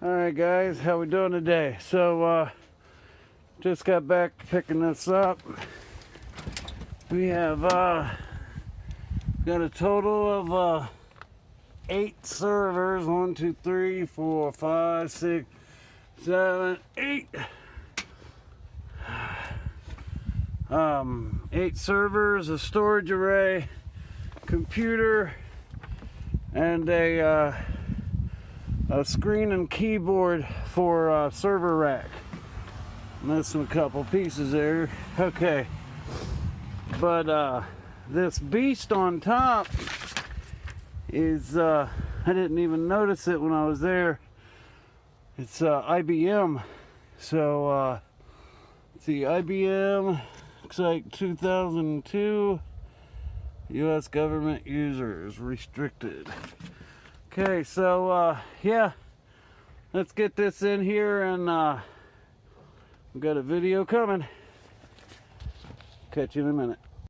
Alright guys, how we doing today? So just got back picking this up. We have got a total of 8 servers. 1, 2, 3, 4, 5, 6, 7, 8. 8 servers, a storage array, computer, and a screen and keyboard for server rack. Missing a couple pieces there. Okay, but this beast on top is I didn't even notice it when I was there. It's IBM. So let's see, IBM looks like 2002. U.S. government users restricted. Okay, so yeah, let's get this in here, and we've got a video coming. Catch you in a minute.